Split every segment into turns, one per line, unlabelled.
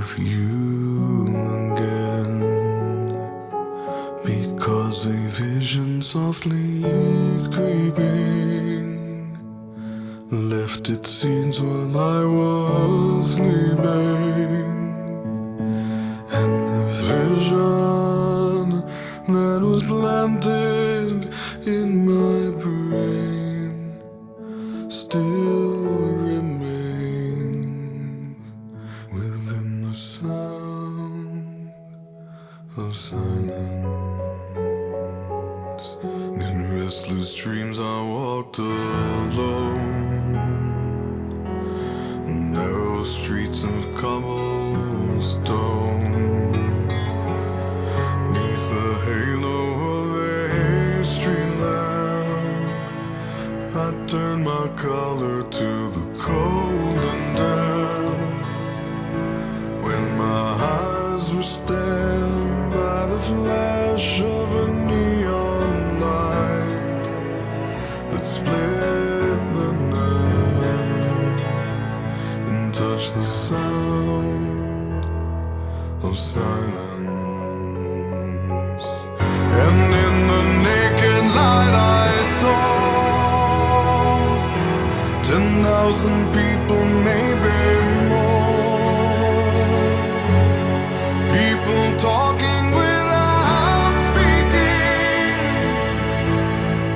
with you again, because a vision softly creeping left its seeds while I was sleeping, and the vision that was planted in my brain still remains within the sound of silence. In restless dreams I walked alone, narrow streets of cobblestone, neath the halo of a street lamp. I turned my collar to the cold and damp, when my eyes were stabbed by the flash of a neon light that split the night and touched the sound of silence. And in the naked light I saw 10,000 people, maybe more. People talking without speaking,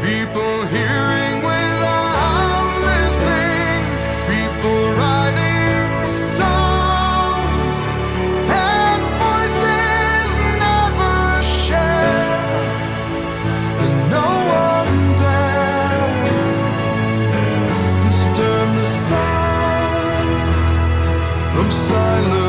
people hearing without listening, people writing songs that voices never share, and no one dared disturb the sound of silence.